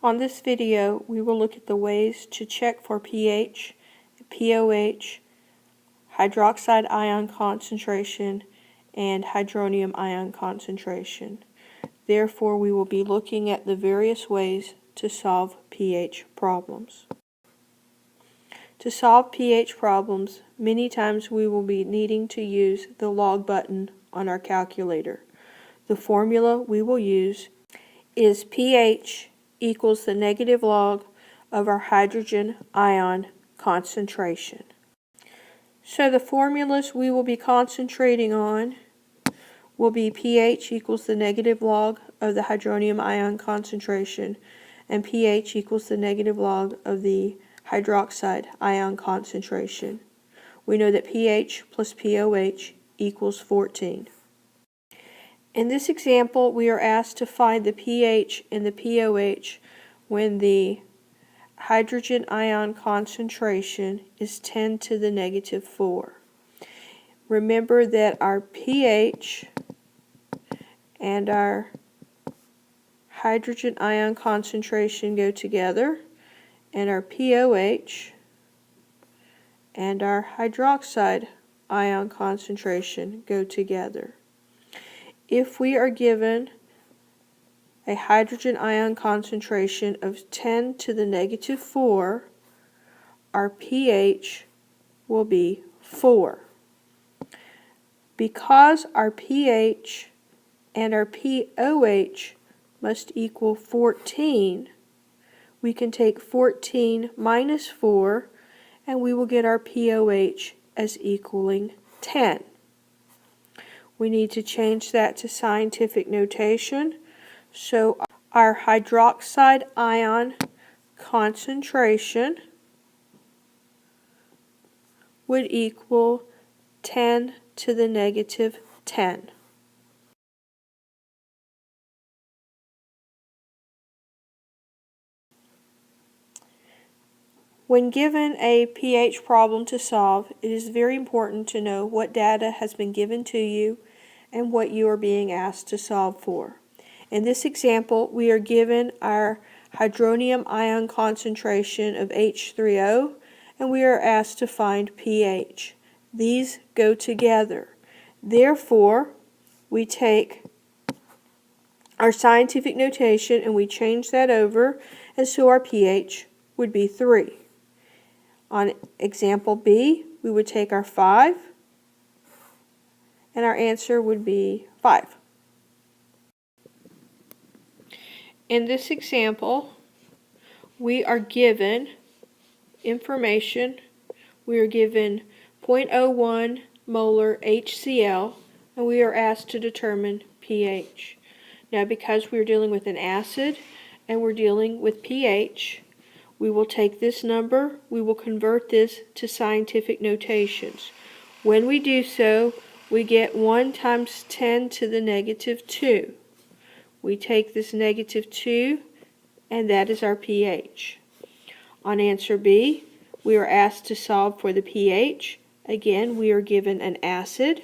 On this video, we will look at the ways to check for pH, pOH, hydroxide ion concentration, and hydronium ion concentration. Therefore, we will be looking at the various ways to solve pH problems. To solve pH problems, many times we will be needing to use the log button on our calculator. The formula we will use is pH equals the negative log of our hydrogen ion concentration. So the formulas we will be concentrating on will be pH equals the negative log of the hydronium ion concentration, and pH equals the negative log of the hydroxide ion concentration. We know that pH plus pOH equals 14. In this example, we are asked to find the pH and the pOH when the hydrogen ion concentration is 10 to the negative 4. Remember that our pH and our hydrogen ion concentration go together, and our pOH and our hydroxide ion concentration go together. If we are given a hydrogen ion concentration of 10 to the negative 4, our pH will be 4. Because our pH and our pOH must equal 14, we can take 14 minus 4 and we will get our pOH as equaling 10. We need to change that to scientific notation. So our hydroxide ion concentration would equal 10 to the negative 10. When given a pH problem to solve, it is very important to know what data has been given to you and what you are being asked to solve for. In this example, we are given our hydronium ion concentration of H3O, and we are asked to find pH. These go together. Therefore, we take our scientific notation and we change that over, and so our pH would be 3. On example B, we would take our 5, and our answer would be 5. In this example, we are given information. We are given 0.01 molar HCl, and we are asked to determine pH. Now, because we're dealing with an acid and we're dealing with pH, we will take this number, we will convert this to scientific notations. When we do so, we get 1 times 10 to the negative 2. We take this negative 2, and that is our pH. On answer B, we are asked to solve for the pH. Again, we are given an acid.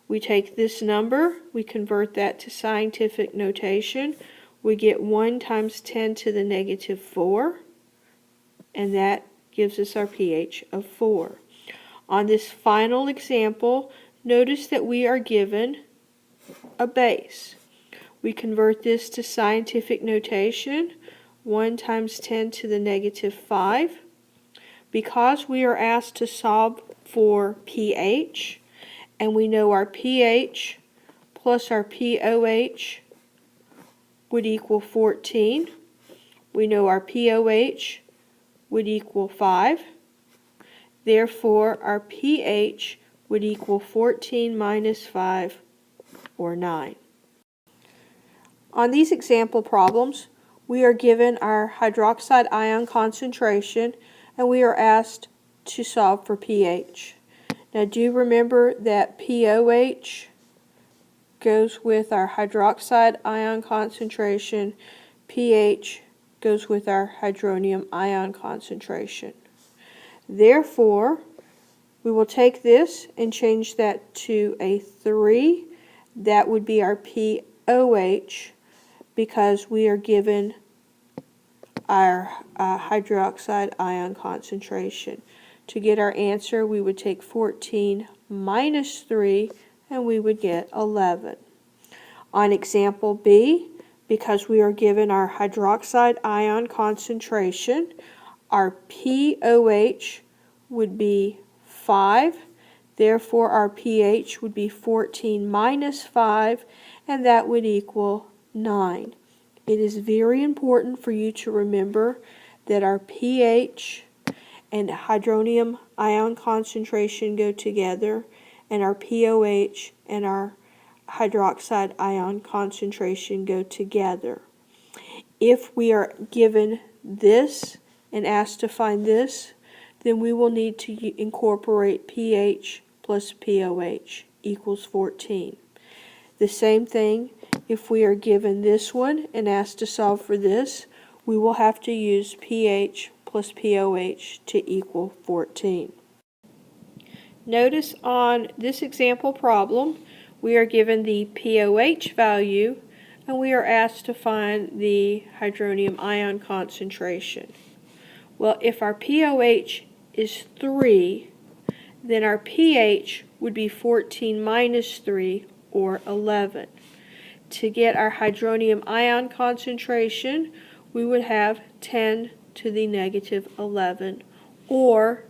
We take this number, we convert that to scientific notation. We get 1 times 10 to the negative 4. And that gives us our pH of 4. On this final example, notice that we are given a base. We convert this to scientific notation, 1 times 10 to the negative 5. Because we are asked to solve for pH, and we know our pH plus our pOH would equal 14. We know our pOH would equal 5. Therefore, our pH would equal 14 minus 5, or 9. On these example problems, we are given our hydroxide ion concentration, and we are asked to solve for pH. Now, do remember that pOH goes with our hydroxide ion concentration, pH goes with our hydronium ion concentration. Therefore, we will take this and change that to a 3. That would be our pOH, because we are given our hydroxide ion concentration. To get our answer, we would take 14 minus 3, and we would get 11. On example B, because we are given our hydroxide ion concentration, our pOH would be 5. Therefore, our pH would be 14 minus 5, and that would equal 9. It is very important for you to remember that our pH and hydronium ion concentration go together, and our pOH and our hydroxide ion concentration go together. If we are given this and asked to find this, then we will need to incorporate pH plus pOH equals 14. The same thing, if we are given this one and asked to solve for this, we will have to use pH plus pOH to equal 14. Notice on this example problem, we are given the pOH value and we are asked to find the hydronium ion concentration. Well, if our pOH is 3, then our pH would be 14 minus 3, or 11. To get our hydronium ion concentration, we would have 10 to the negative 11, or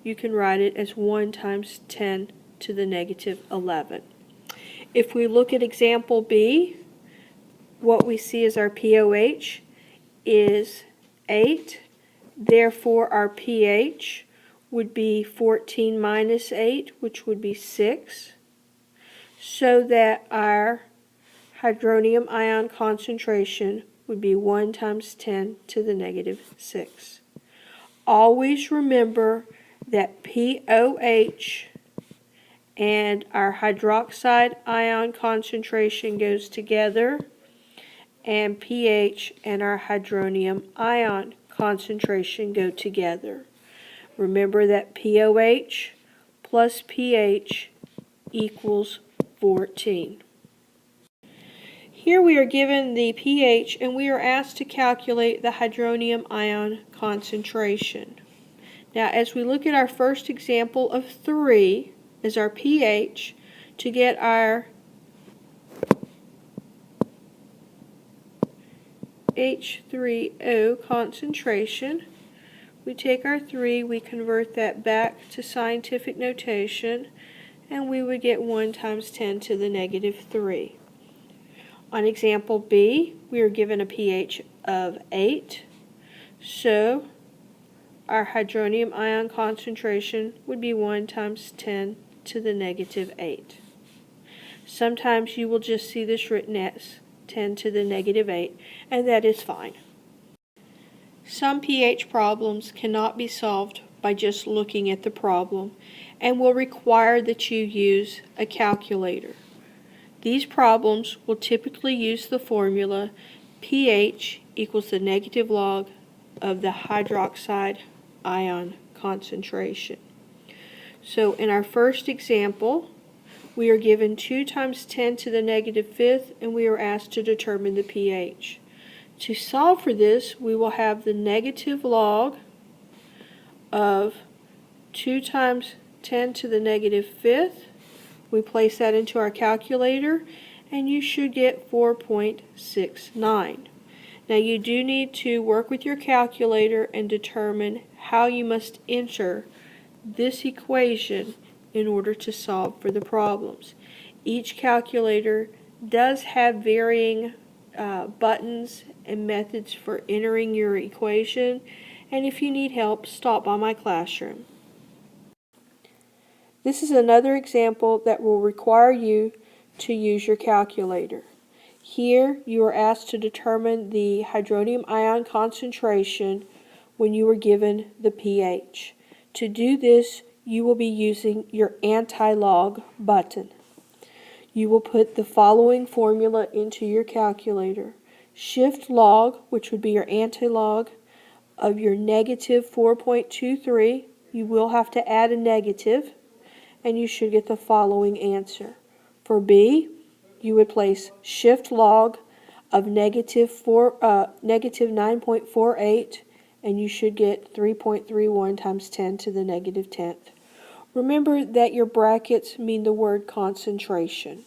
you can write it as 1 times 10 to the negative 11. If we look at example B, what we see is our pOH is 8. Therefore, our pH would be 14 minus 8, which would be 6, so that our hydronium ion concentration would be 1 times 10 to the negative 6. Always remember that pOH and our hydroxide ion concentration goes together, and pH and our hydronium ion concentration go together. Remember that pOH plus pH equals 14. Here we are given the pH and we are asked to calculate the hydronium ion concentration. Now, as we look at our first example of 3 as our pH, to get our H3O concentration, we take our 3, we convert that back to scientific notation, and we would get 1 times 10 to the negative 3. On example B, we are given a pH of 8, so our hydronium ion concentration would be 1 times 10 to the negative 8. Sometimes you will just see this written as 10 to the negative 8, and that is fine. Some pH problems cannot be solved by just looking at the problem and will require that you use a calculator. These problems will typically use the formula pH equals the negative log of the hydroxide ion concentration. So in our first example, we are given 2 times 10 to the negative 5th, and we are asked to determine the pH. To solve for this, we will have the negative log of 2 times 10 to the negative 5th. We place that into our calculator, and you should get 4.69. Now, you do need to work with your calculator and determine how you must enter this equation in order to solve for the problems. Each calculator does have varying buttons and methods for entering your equation, and if you need help, stop by my classroom. This is another example that will require you to use your calculator. Here you are asked to determine the hydronium ion concentration when you are given the pH. To do this, you will be using your anti-log button. You will put the following formula into your calculator. Shift log, which would be your anti-log, of your negative 4.23. You will have to add a negative, and you should get the following answer. For B, you would place shift log of negative 9.48, and you should get 3.31 times 10 to the negative 10th. Remember that your brackets mean the word concentration.